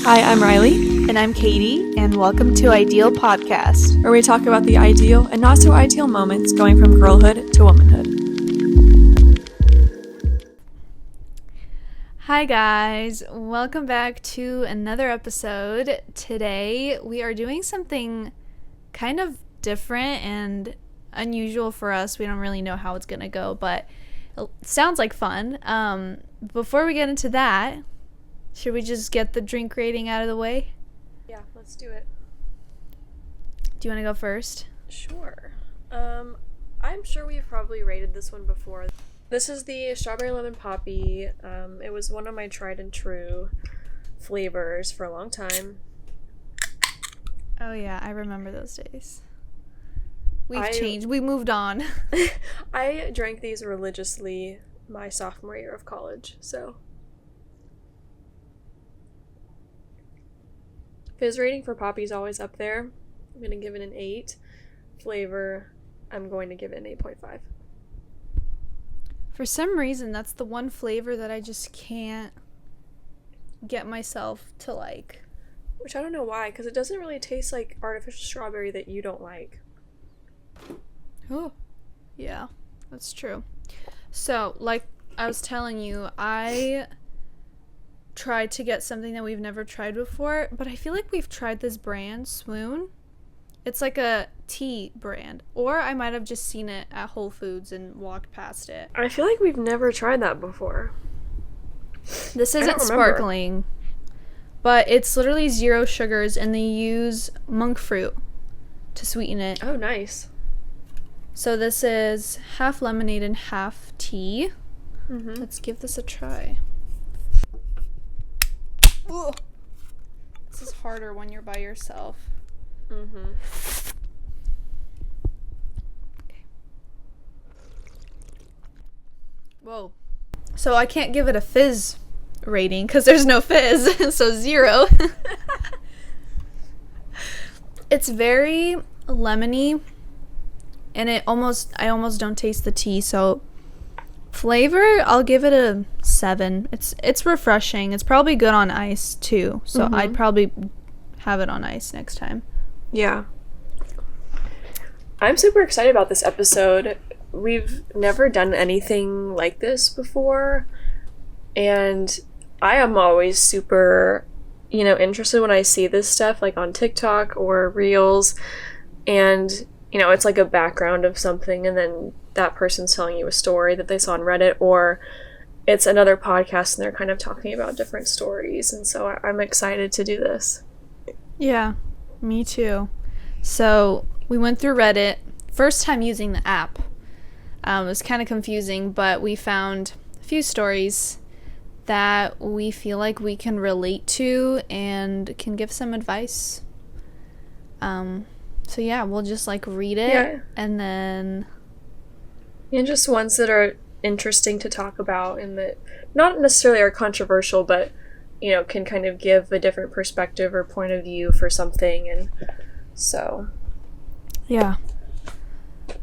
Hi, I'm Riley. And I'm Katie, and welcome to Ideal Podcast, where we talk about the ideal and not so ideal moments going from girlhood to womanhood. Hi guys, welcome back to another episode. Today we are doing something kind of different and unusual for us. We don't really know how it's gonna go, but it sounds like fun. Before we get into that, should we just get the drink rating out of the way? Yeah, let's do it. Do you want to go first? Sure. I'm sure we've probably rated this one before. This is the Strawberry Lemon Poppy. It was one of my tried and true flavors for a long time. Oh yeah, I remember those days. We've changed. We moved on. I drank these religiously my sophomore year of college, so. Fizz rating for Poppy is always up there. I'm going to give it an 8. Flavor, I'm going to give it an 8.5. For some reason, that's the one flavor that I just can't get myself to like. Which I don't know why, because it doesn't really taste like artificial strawberry that you don't like. Oh, yeah, that's true. So, like I was telling you, I tried to get something that we've never tried before, but I feel like we've tried this brand, Swoon. It's like a tea brand, or I might have just seen it at Whole Foods and walked past it. I feel like we've never tried that before. This isn't sparkling, but it's literally 0 sugars, and they use monk fruit to sweeten it. Oh, nice. So this is half lemonade and half tea. Mm-hmm. Let's give this a try. Ugh. This is harder when you're by yourself. Mm-hmm. Okay. Whoa. So I can't give it a fizz rating because there's no fizz, so 0. It's very lemony, and I almost don't taste the tea, so flavor, I'll give it a 7. It's refreshing. It's probably good on ice too, so I'd probably have it on ice next time. Yeah. I'm super excited about this episode. We've never done anything like this before, and I am always super, interested when I see this stuff like on TikTok or Reels, and it's like a background of something, and then that person's telling you a story that they saw on Reddit, or it's another podcast and they're kind of talking about different stories, and so I'm excited to do this. Yeah, me too. So we went through Reddit. First time using the app. It was kind of confusing, but we found a few stories that we feel like we can relate to and can give some advice. So yeah, we'll just like read it and then... And just ones that are interesting to talk about and that not necessarily are controversial, but, can kind of give a different perspective or point of view for something. And so... Yeah.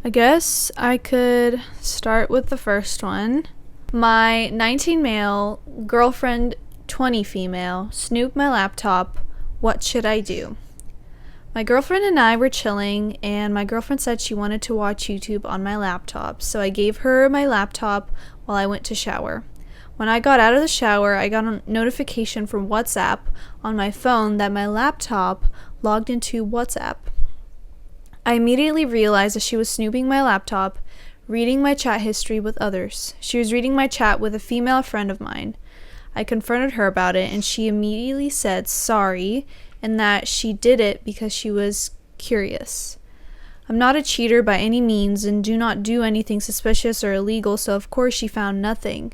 I guess I could start with the first one. My 19 male, girlfriend 20 female, snooped my laptop. What should I do? My girlfriend and I were chilling, and my girlfriend said she wanted to watch YouTube on my laptop, so I gave her my laptop while I went to shower. When I got out of the shower, I got a notification from WhatsApp on my phone that my laptop logged into WhatsApp. I immediately realized that she was snooping my laptop, reading my chat history with others. She was reading my chat with a female friend of mine. I confronted her about it, and she immediately said sorry, and that she did it because she was curious. I'm not a cheater by any means and do not do anything suspicious or illegal, so of course she found nothing.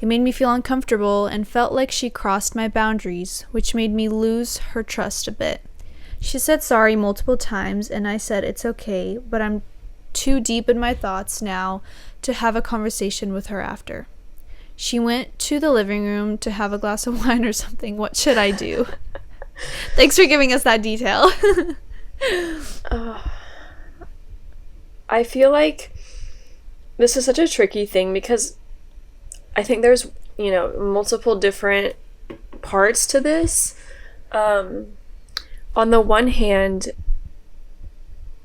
It made me feel uncomfortable and felt like she crossed my boundaries, which made me lose her trust a bit. She said sorry multiple times, and I said it's okay, but I'm too deep in my thoughts now to have a conversation with her after. She went to the living room to have a glass of wine or something. What should I do? Thanks for giving us that detail. I feel like this is such a tricky thing because I think there's, multiple different parts to this. On the one hand,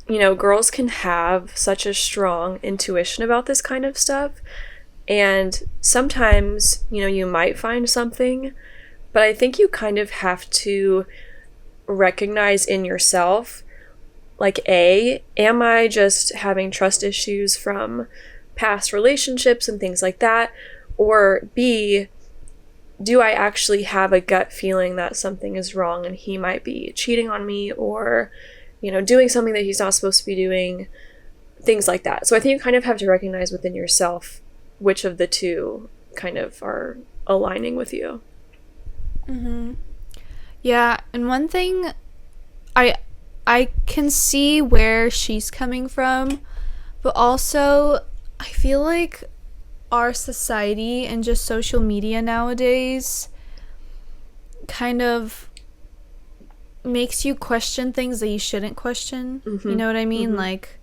you know, girls can have such a strong intuition about this kind of stuff. And sometimes, you know, you might find something, but I think you kind of have to recognize in yourself, like, A, am I just having trust issues from past relationships and things like that? Or B, do I actually have a gut feeling that something is wrong and he might be cheating on me or, you know, doing something that he's not supposed to be doing, things like that. So I think you kind of have to recognize within yourself which of the two kind of are aligning with you. Mm-hmm. Yeah, and one thing I can see where she's coming from, but also I feel like our society and just social media nowadays kind of makes you question things that you shouldn't question. Mm-hmm. You know what I mean? Mm-hmm. Like,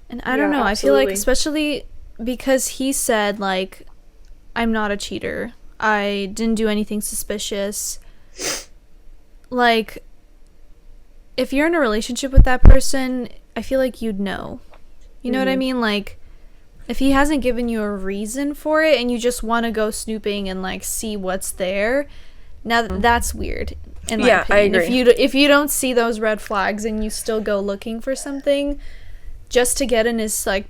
and I don't know, absolutely. I feel like, especially because he said, like, I'm not a cheater, I didn't do anything suspicious. Like, if you're in a relationship with that person, I feel like you'd know. You know what I mean? Like, if he hasn't given you a reason for it and you just want to go snooping and, like, see what's there, now that's weird, in my opinion. I agree. If you don't see those red flags and you still go looking for something just to get in his, like,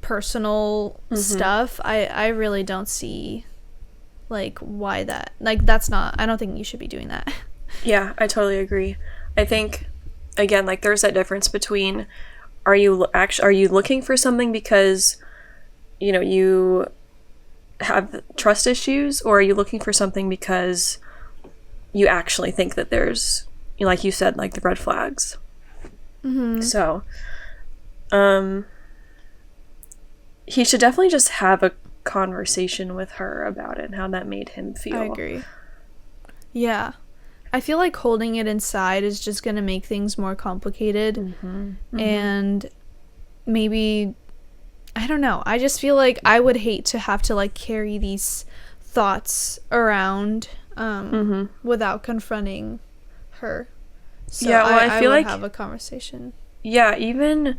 personal stuff, I really don't see, like, why that, like, that's not, I don't think you should be doing that. Yeah, I totally agree. I think, again, like, there's that difference between, are you looking for something because, you know, you have trust issues, or are you looking for something because you actually think that there's, you know, like you said, like the red flags. So he should definitely just have a conversation with her about it and how that made him feel. I agree. Yeah. I feel like holding it inside is just going to make things more complicated. And maybe, I don't know. I just feel like I would hate to have to, like, carry these thoughts around without confronting her. So yeah, well, I feel like have a conversation. Yeah, even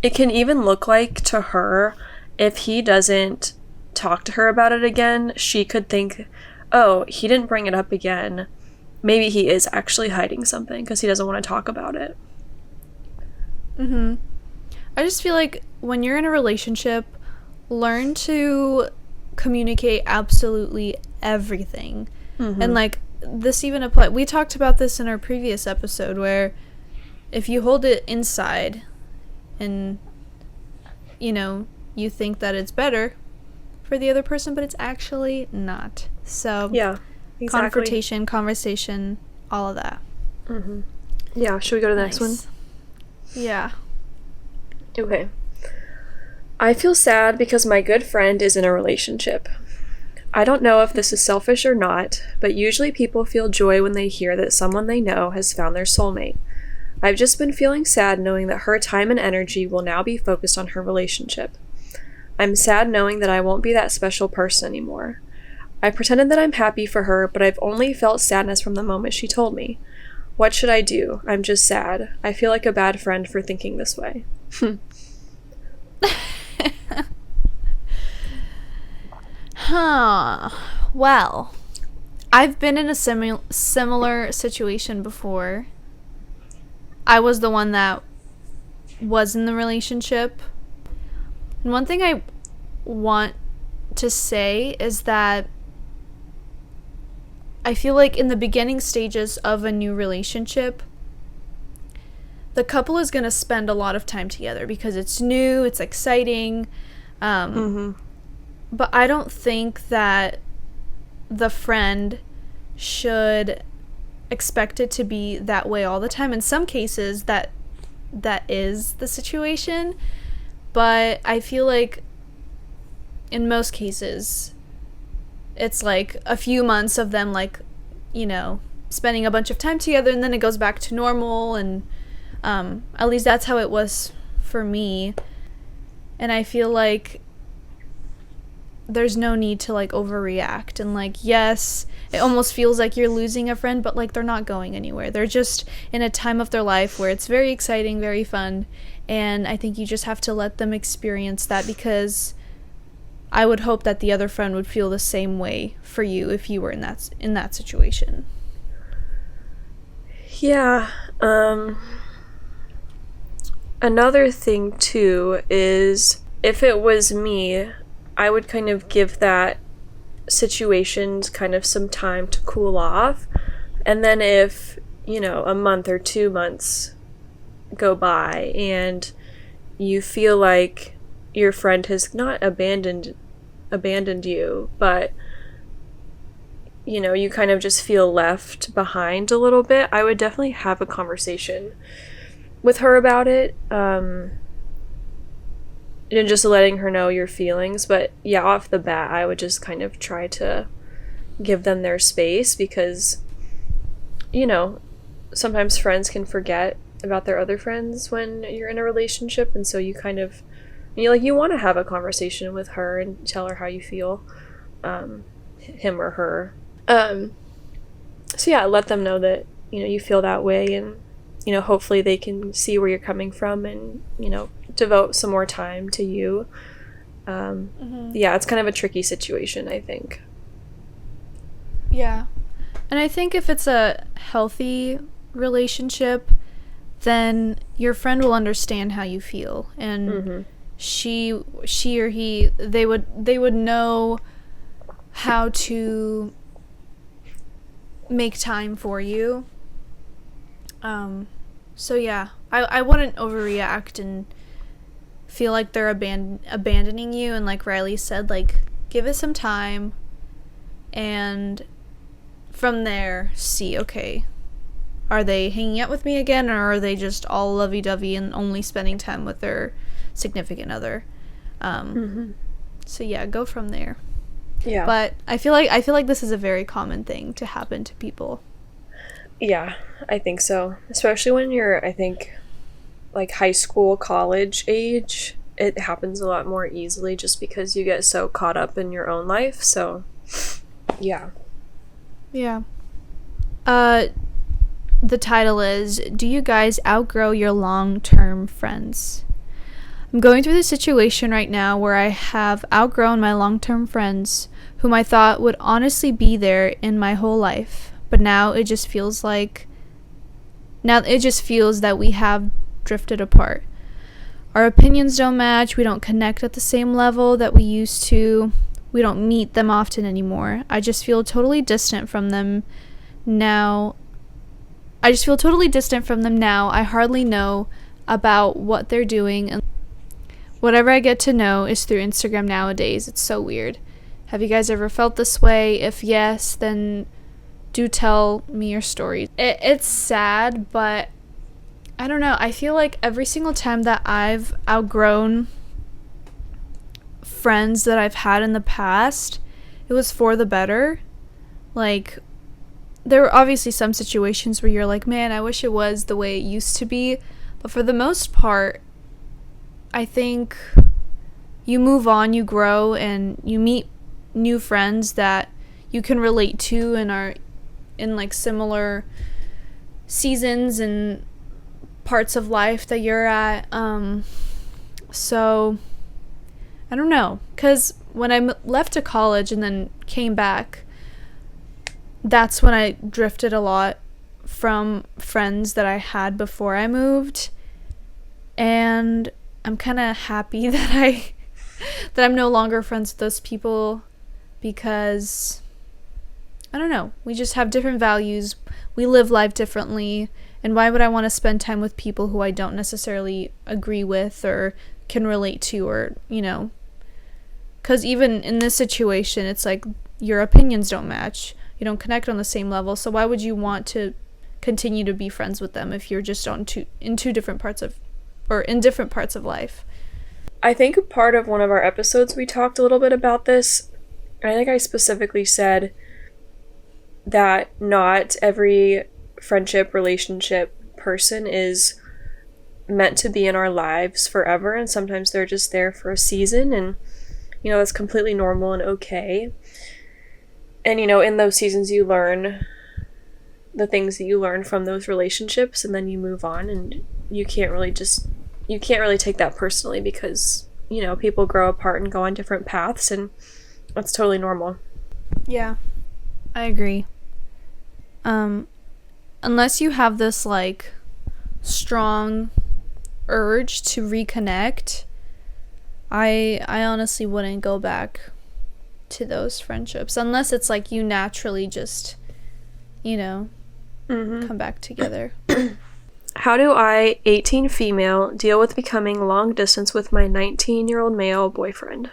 it can even look like to her, if he doesn't talk to her about it again, she could think, oh, he didn't bring it up again. Maybe he is actually hiding something because he doesn't want to talk about it. I just feel like when you're in a relationship, learn to communicate absolutely everything. And, like, this even applies. We talked about this in our previous episode, where if you hold it inside and, you know, you think that it's better for the other person, but it's actually not. So yeah, exactly. Confrontation, conversation, all of that. Yeah, should we go to the next one? Yeah. Okay. I feel sad because my good friend is in a relationship. I don't know if this is selfish or not, but usually people feel joy when they hear that someone they know has found their soulmate. I've just been feeling sad knowing that her time and energy will now be focused on her relationship. I'm sad knowing that I won't be that special person anymore. I pretended that I'm happy for her, but I've only felt sadness from the moment she told me. What should I do? I'm just sad. I feel like a bad friend for thinking this way. Well, I've been in a similar situation before. I was the one that was in the relationship. And one thing I want to say is that I feel like in the beginning stages of a new relationship, the couple is going to spend a lot of time together because it's new, it's exciting. But I don't think that the friend should expect it to be that way all the time. In some cases, that is the situation. But I feel like in most cases, it's like a few months of them, like, you know, spending a bunch of time together, and then it goes back to normal. And at least that's how it was for me. And I feel like there's no need to like overreact, and like, yes, it almost feels like you're losing a friend, but like they're not going anywhere. They're just in a time of their life where it's very exciting, very fun, and I think you just have to let them experience that, because I would hope that the other friend would feel the same way for you if you were in that situation. Yeah. Another thing too is, if it was me, I would kind of give that situations kind of some time to cool off. And then if, a month or 2 months go by and you feel like your friend has not abandoned you, but you kind of just feel left behind a little bit, I would definitely have a conversation with her about it. And just letting her know your feelings. But yeah, off the bat, I would just kind of try to give them their space, because sometimes friends can forget about their other friends when you're in a relationship, and so you kind of you want to have a conversation with her and tell her how you feel, him or her. So yeah, let them know that you feel that way, and hopefully they can see where you're coming from, and devote some more time to you. Yeah, it's kind of a tricky situation, I think. Yeah. And I think if it's a healthy relationship, then your friend will understand how you feel, and she or he, they would know how to make time for you. So yeah, I wouldn't overreact and feel like they're abandoning you, and like Riley said, like, give it some time, and from there see, okay, are they hanging out with me again, or are they just all lovey-dovey and only spending time with their significant other? So yeah, go from there. Yeah. But I feel like this is a very common thing to happen to people. Yeah, I think so. Especially when you're, I think, like high school, college age, it happens a lot more easily just because you get so caught up in your own life. So, yeah. Yeah. The title is, do you guys outgrow your long-term friends? I'm going through this situation right now where I have outgrown my long-term friends whom I thought would honestly be there in my whole life. But now it just feels that we have drifted apart. Our opinions don't match. We don't connect at the same level that we used to. We don't meet them often anymore. I just feel totally distant from them now. I hardly know about what they're doing, and whatever I get to know is through Instagram nowadays. It's so weird. Have you guys ever felt this way? If yes, then do tell me your story. It's sad, but I don't know. I feel like every single time that I've outgrown friends that I've had in the past, it was for the better. Like, there were obviously some situations where you're like, man, I wish it was the way it used to be. But for the most part, I think you move on, you grow, and you meet new friends that you can relate to and are in like similar seasons and parts of life that you're at. So I don't know, because when I left to college and then came back, that's when I drifted a lot from friends that I had before I moved, and I'm kind of happy that I'm no longer friends with those people, because I don't know, we just have different values, we live life differently, and why would I want to spend time with people who I don't necessarily agree with or can relate to, or, because even in this situation, it's like your opinions don't match, you don't connect on the same level, so why would you want to continue to be friends with them if you're just in different parts of life? I think part of one of our episodes we talked a little bit about this. I think I specifically said that not every friendship, relationship, person is meant to be in our lives forever, and sometimes they're just there for a season, and that's completely normal and okay. And, in those seasons you learn the things that you learn from those relationships, and then you move on, and you can't really take that personally because, people grow apart and go on different paths, and that's totally normal. Yeah, I agree. Unless you have this, like, strong urge to reconnect, I honestly wouldn't go back to those friendships unless it's like you naturally just, come back together. How do I, 18 female, deal with becoming long distance with my 19-year-old male boyfriend?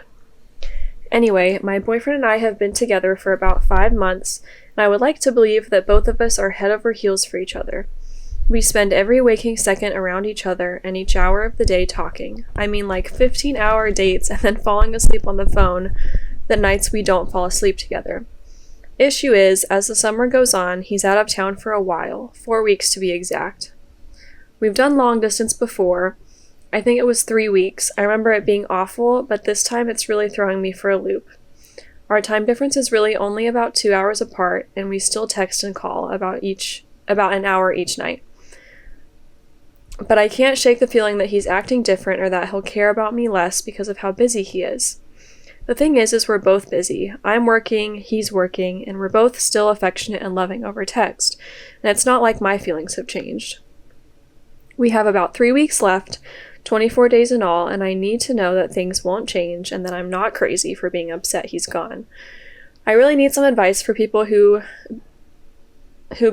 Anyway, my boyfriend and I have been together for about 5 months, and I would like to believe that both of us are head over heels for each other. We spend every waking second around each other and each hour of the day talking. I mean, like 15-hour dates and then falling asleep on the phone the nights we don't fall asleep together. Issue is, as the summer goes on, he's out of town for a while, 4 weeks to be exact. We've done long distance before. I think it was 3 weeks. I remember it being awful, but this time it's really throwing me for a loop. Our time difference is really only about 2 hours apart, and we still text and call about an hour each night. But I can't shake the feeling that he's acting different or that he'll care about me less because of how busy he is. The thing is we're both busy. I'm working, he's working, and we're both still affectionate and loving over text. And it's not like my feelings have changed. We have about 3 weeks left, 24 days in all, and I need to know that things won't change and that I'm not crazy for being upset he's gone. I really need some advice for people who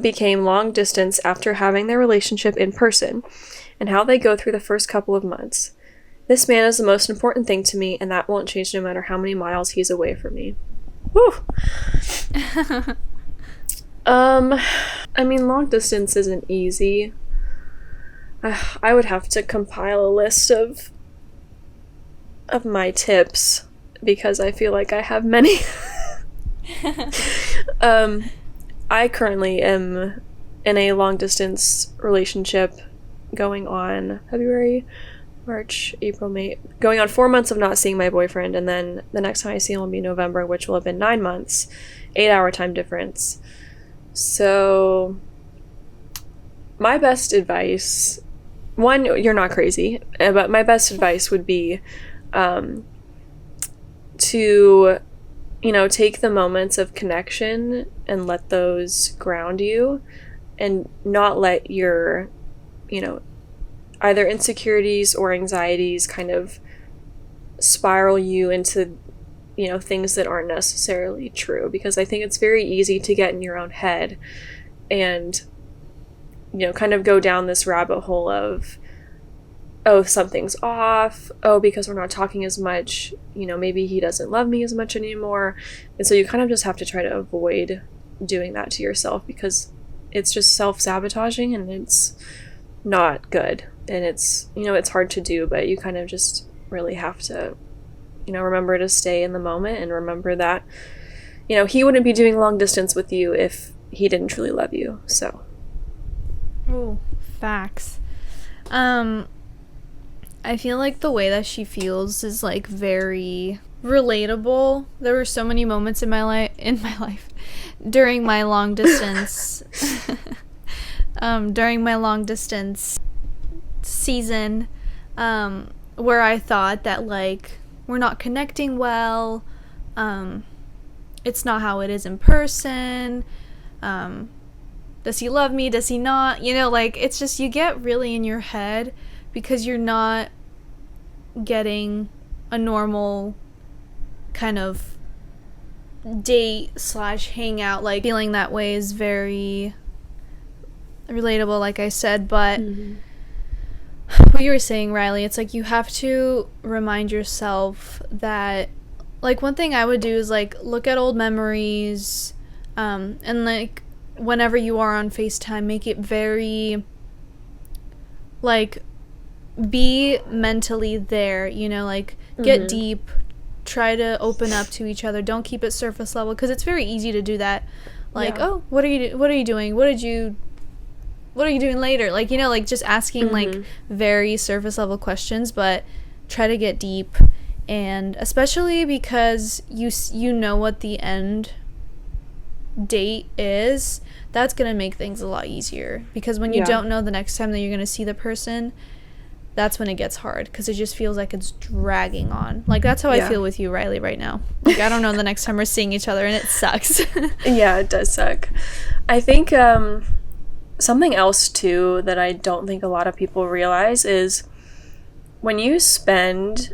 became long distance after having their relationship in person, and how they go through the first couple of months. This man is the most important thing to me, and that won't change no matter how many miles he's away from me. Whew. I mean, long distance isn't easy. I would have to compile a list of my tips because I feel like I have many. I currently am in a long distance relationship going on February, March, April, May, going on 4 months of not seeing my boyfriend, and then the next time I see him will be November, which will have been 9 months, 8-hour time difference. So my best advice, one, you're not crazy, but my best advice would be to, take the moments of connection and let those ground you, and not let your, either insecurities or anxieties kind of spiral you into, things that aren't necessarily true. Because I think it's very easy to get in your own head and, kind of go down this rabbit hole of, oh, something's off. Oh, because we're not talking as much, maybe he doesn't love me as much anymore. And so you kind of just have to try to avoid doing that to yourself, because it's just self-sabotaging and it's not good. And it's, it's hard to do, but you kind of just really have to, remember to stay in the moment and remember that, he wouldn't be doing long distance with you if he didn't truly love you. So. Ooh, facts. I feel like the way that she feels is like very relatable. There were so many moments in my life during my long distance season where I thought that, like, we're not connecting well, it's not how it is in person, does he love me, does he not, it's just, you get really in your head because you're not getting a normal kind of date / hangout. Like, feeling that way is very relatable, like I said, but what you were saying, Riley, it's like you have to remind yourself that, like, one thing I would do is, like, look at old memories, and, like, whenever you are on FaceTime, make it very, like, be mentally there, get deep, try to open up to each other, don't keep it surface level, because it's very easy to do that, like, oh, what are you doing, what are you doing later, just asking like very surface level questions, but try to get deep And especially because you know what the end date is, that's going to make things a lot easier. Because when you don't know the next time that you're going to see the person, that's when it gets hard, because it just feels like it's dragging on. Like, that's how I feel with you, Riley, right now. Like, I don't know the next time we're seeing each other, and it sucks. Yeah, it does suck. I think something else, too, that I don't think a lot of people realize is when you spend,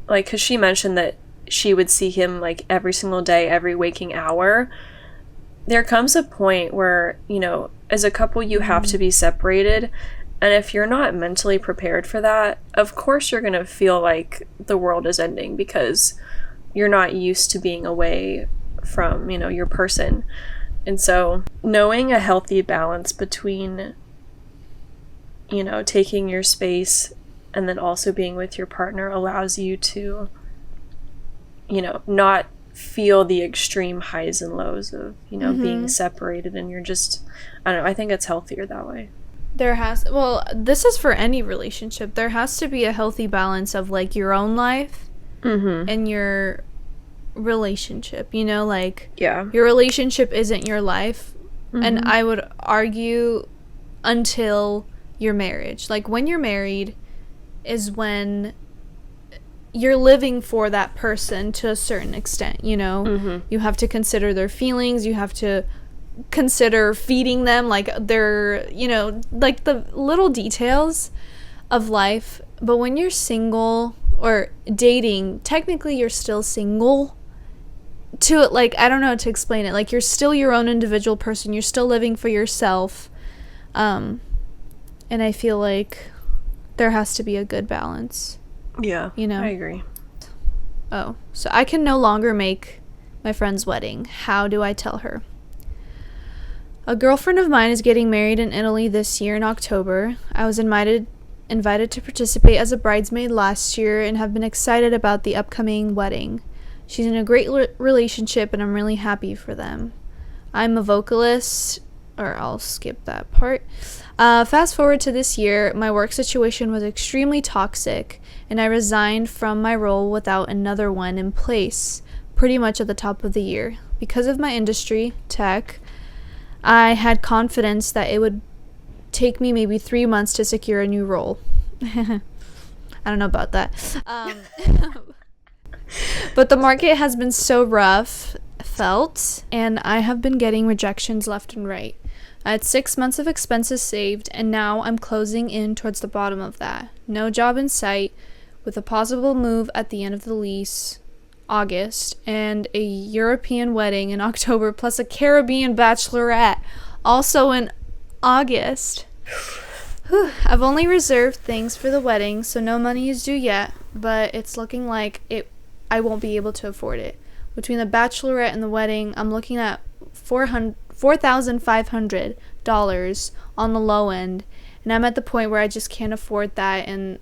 like, because she mentioned that she would see him, like, every single day, every waking hour, there comes a point where, you know, as a couple, you have to be separated. And if you're not mentally prepared for that, of course you're going to feel like the world is ending, because you're not used to being away from, you know, your person. And so knowing a healthy balance between, you know, taking your space and then also being with your partner allows you to, you know, not feel the extreme highs and lows of, you know, being separated, and you're just, I don't know, I think it's healthier that way. This is for any relationship. There has to be a healthy balance of, like, your own life and your relationship, you know, like, your relationship isn't your life, and I would argue until your marriage. Like, when you're married is when you're living for that person to a certain extent, you know? You have to consider their feelings, you have to consider feeding them, like, they're, you know, like, the little details of life. But when you're single or dating, technically you're still single to it. Like, I don't know how to explain it. Like, you're still your own individual person, you're still living for yourself, and I feel like there has to be a good balance. Yeah, you know, I agree. Oh, so I can no longer make my friend's wedding. How do I tell her? A girlfriend of mine is getting married in Italy this year in October. I was invited to participate as a bridesmaid last year and have been excited about the upcoming wedding. She's in a great relationship, and I'm really happy for them. I'm a vocalist, or I'll skip that part. Fast forward to this year, my work situation was extremely toxic, and I resigned from my role without another one in place, pretty much at the top of the year. Because of my industry, tech, I had confidence that it would take me maybe 3 months to secure a new role. I don't know about that. But the market has been so rough, and I have been getting rejections left and right. I had 6 months of expenses saved, and now I'm closing in towards the bottom of that. No job in sight, with a possible move at the end of the lease, August, and a European wedding in October, plus a Caribbean bachelorette also in August. I've only reserved things for the wedding, so no money is due yet, but it's looking like I won't be able to afford it. Between the bachelorette and the wedding, I'm looking at $4,500 on the low end, and I'm at the point where I just can't afford that and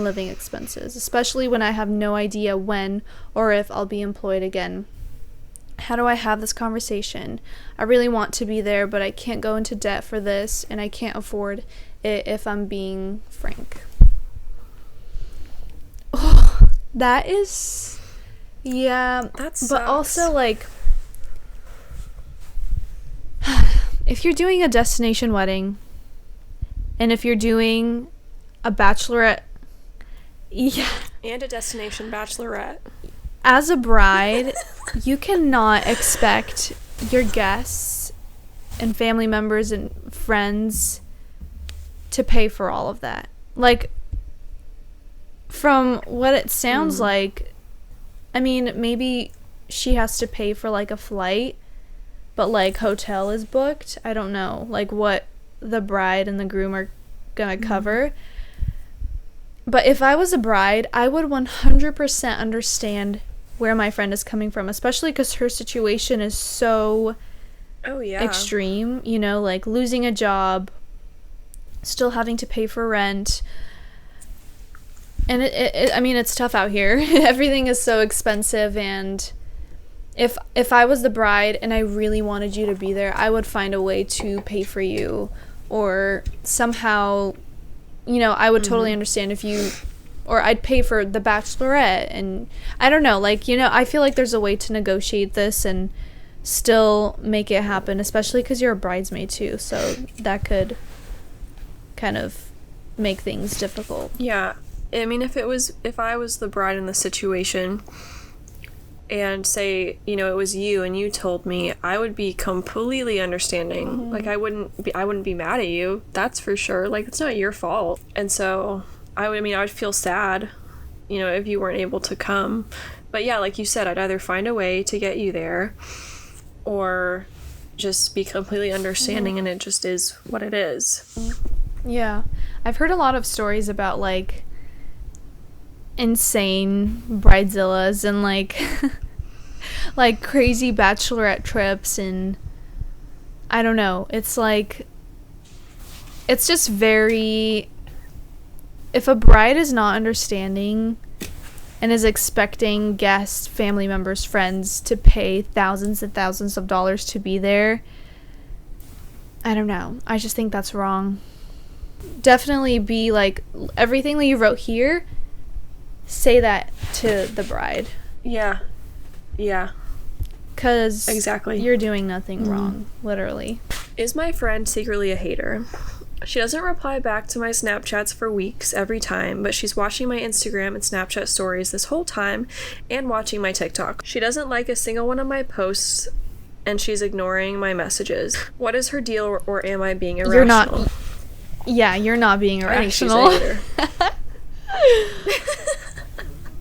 living expenses, especially when I have no idea when or if I'll be employed again. How do I have this conversation? I really want to be there, but I can't go into debt for this, and I can't afford it, if I'm being frank. Oh, that is... Yeah, that sucks. But also, like, if you're doing a destination wedding, and if you're doing a bachelorette, and a destination bachelorette, as a bride, you cannot expect your guests and family members and friends to pay for all of that. Like, from what it sounds like, I mean, maybe she has to pay for, like, a flight, but, like, hotel is booked. I don't know, like, what the bride and the groom are gonna cover. But if I was a bride, I would 100% understand where my friend is coming from, especially because her situation is so extreme, you know, like losing a job, still having to pay for rent. And I mean, it's tough out here. Everything is so expensive, and if I was the bride and I really wanted you to be there, I would find a way to pay for you, or somehow, you know, I would totally understand if you or I'd pay for the bachelorette, and I don't know, like, you know, I feel like there's a way to negotiate this and still make it happen, especially because you're a bridesmaid too, so that could kind of make things difficult. Yeah. I mean, if I was the bride in the situation and say, you know, it was you and you told me, I would be completely understanding. Like, I wouldn't be mad at you. That's for sure. Like, it's not your fault. And so I would feel sad, you know, if you weren't able to come. But yeah, like you said, I'd either find a way to get you there or just be completely understanding, and it just is what it is. Yeah. I've heard a lot of stories about, like, insane bridezillas and, like, like, crazy bachelorette trips, and I don't know. It's, like, it's just very... If a bride is not understanding and is expecting guests, family members, friends to pay thousands and thousands of dollars to be there, I don't know. I just think that's wrong. Definitely be like, everything that you wrote here, say that to the bride. Yeah. Because exactly, you're doing nothing wrong, literally. Is my friend secretly a hater? She doesn't reply back to my Snapchats for weeks every time, but she's watching my Instagram and Snapchat stories this whole time and watching my TikTok. She doesn't like a single one of my posts, and she's ignoring my messages. What is her deal, or am I being irrational? You're not. Yeah, you're not being irrational. I think she's a hater.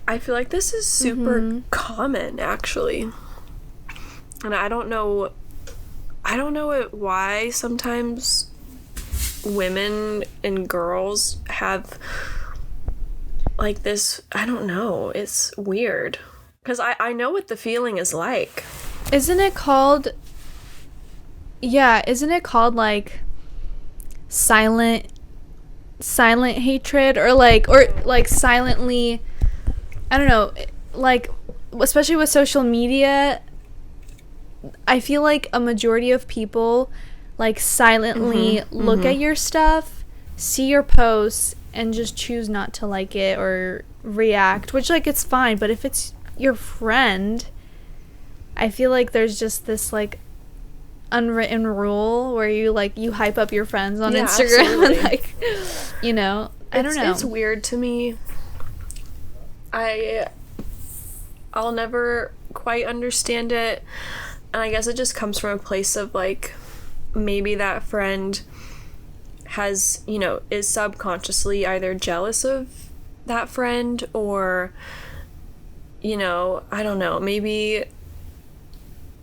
I feel like this is super common, actually. And I don't know why sometimes women and girls have like this. I don't know. It's weird. Because I know what the feeling is like. Isn't it called like silent hatred, or like silently, I don't know, like, especially with social media, I feel like a majority of people like silently look at your stuff, see your posts, and just choose not to like it or react, which, like, it's fine. But if it's your friend, I feel like there's just this like unwritten rule where you hype up your friends on Instagram and, like, you know, I don't know. It's weird to me. I'll never quite understand it, and I guess it just comes from a place of, like, maybe that friend has, you know, is subconsciously either jealous of that friend, or, you know, I don't know, maybe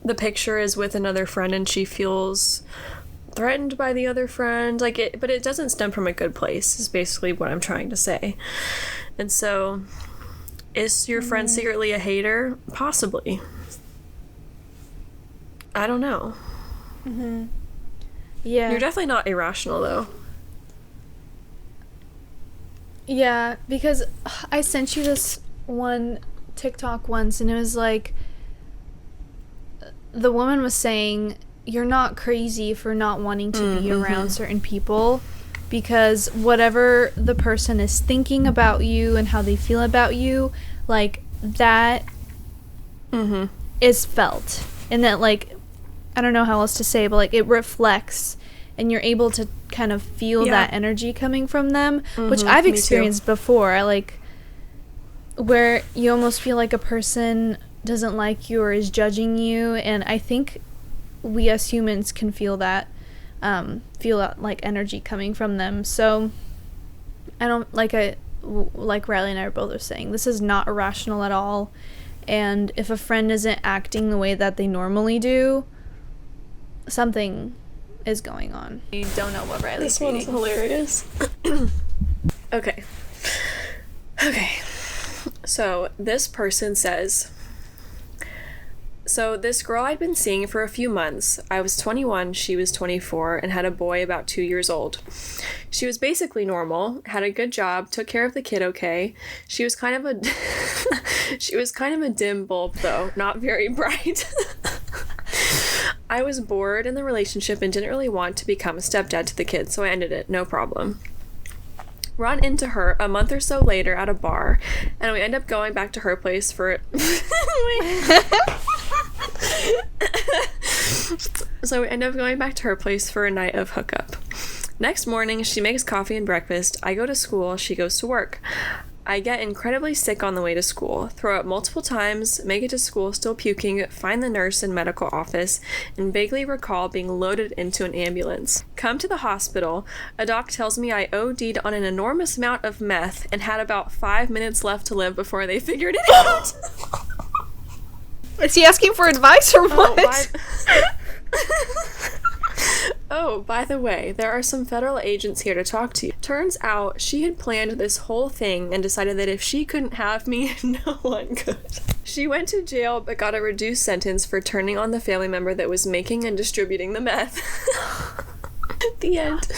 the picture is with another friend and she feels threatened by the other friend, like, it, but it doesn't stem from a good place, is basically what I'm trying to say. And so, is your friend secretly a hater? Possibly. I don't know. Yeah. You're definitely not irrational, though. Yeah, because I sent you this one TikTok once, and it was like, the woman was saying, you're not crazy for not wanting to be around certain people, because whatever the person is thinking about you and how they feel about you, like, that is felt. And that, like, I don't know how else to say, but, like, it reflects, and you're able to kind of feel that energy coming from them, which I've experienced before, like, where you almost feel like a person doesn't like you or is judging you, and I think we as humans can feel that like energy coming from them. So I don't, like Riley and I are both saying, this is not irrational at all, and if a friend isn't acting the way that they normally do, something is going on. You don't know what Riley's This one's hilarious. Okay. So this person says, so this girl I'd been seeing for a few months. I was 21, she was 24, and had a boy about 2 years old. She was basically normal, had a good job, took care of the kid okay. She was kind of a dim bulb, though, not very bright. I was bored in the relationship and didn't really want to become a stepdad to the kid, so I ended it, no problem. run into her a month or so later at a bar, and we end up going back to her place for So we end up going back to her place for a night of hookup. Next morning, she makes coffee and breakfast. I go to school, she goes to work. I get incredibly sick on the way to school, throw up multiple times, make it to school still puking, find the nurse in medical office, and vaguely recall being loaded into an ambulance. Come to the hospital, a doc tells me I OD'd on an enormous amount of meth and had about 5 minutes left to live before they figured it out. Is he asking for advice or what? Oh, by the way, there are some federal agents here to talk to you. Turns out she had planned this whole thing and decided that if she couldn't have me, no one could. She went to jail but got a reduced sentence for turning on the family member that was making and distributing the meth. The end.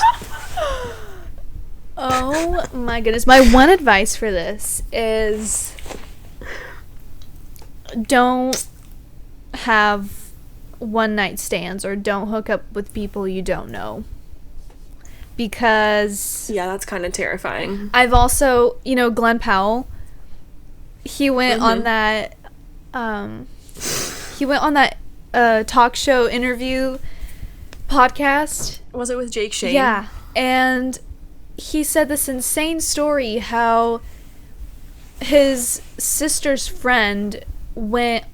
Oh my goodness. My one advice for this is don't have one night stands or don't hook up with people you don't know, because Yeah, that's kind of terrifying. I've also, Glenn Powell, he went on that talk show interview podcast. Was it with Jake Shane? Yeah, and he said this insane story how his sister's friend went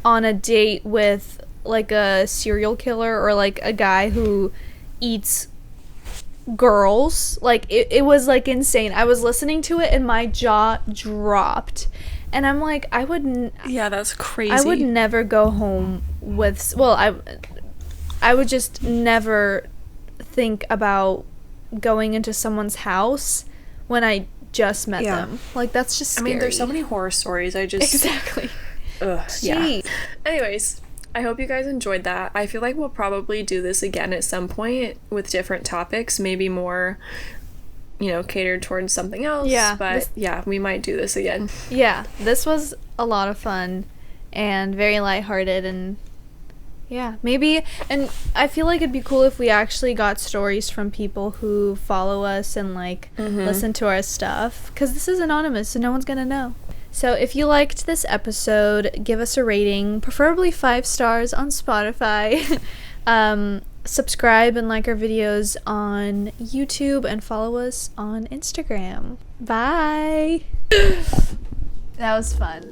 on a date with like a serial killer or like a guy who eats girls. Like it was like insane. I was listening to it and my jaw dropped, and I'm like, Yeah, that's crazy. I would never go home with, I would just never think about going into someone's house when I just met them. Like, that's just scary. I mean, there's so many horror stories. Exactly. Ugh, yeah. Anyways, I hope you guys enjoyed that. I feel like we'll probably do this again at some point with different topics, maybe more, catered towards something else. Yeah. But we might do this again. Yeah, this was a lot of fun and very lighthearted, and yeah, maybe, and I feel like it'd be cool if we actually got stories from people who follow us and listen to our stuff, because this is anonymous, so no one's gonna know. So if you liked this episode, give us a rating, preferably 5 stars on Spotify. Subscribe and like our videos on YouTube, and follow us on Instagram. Bye! That was fun.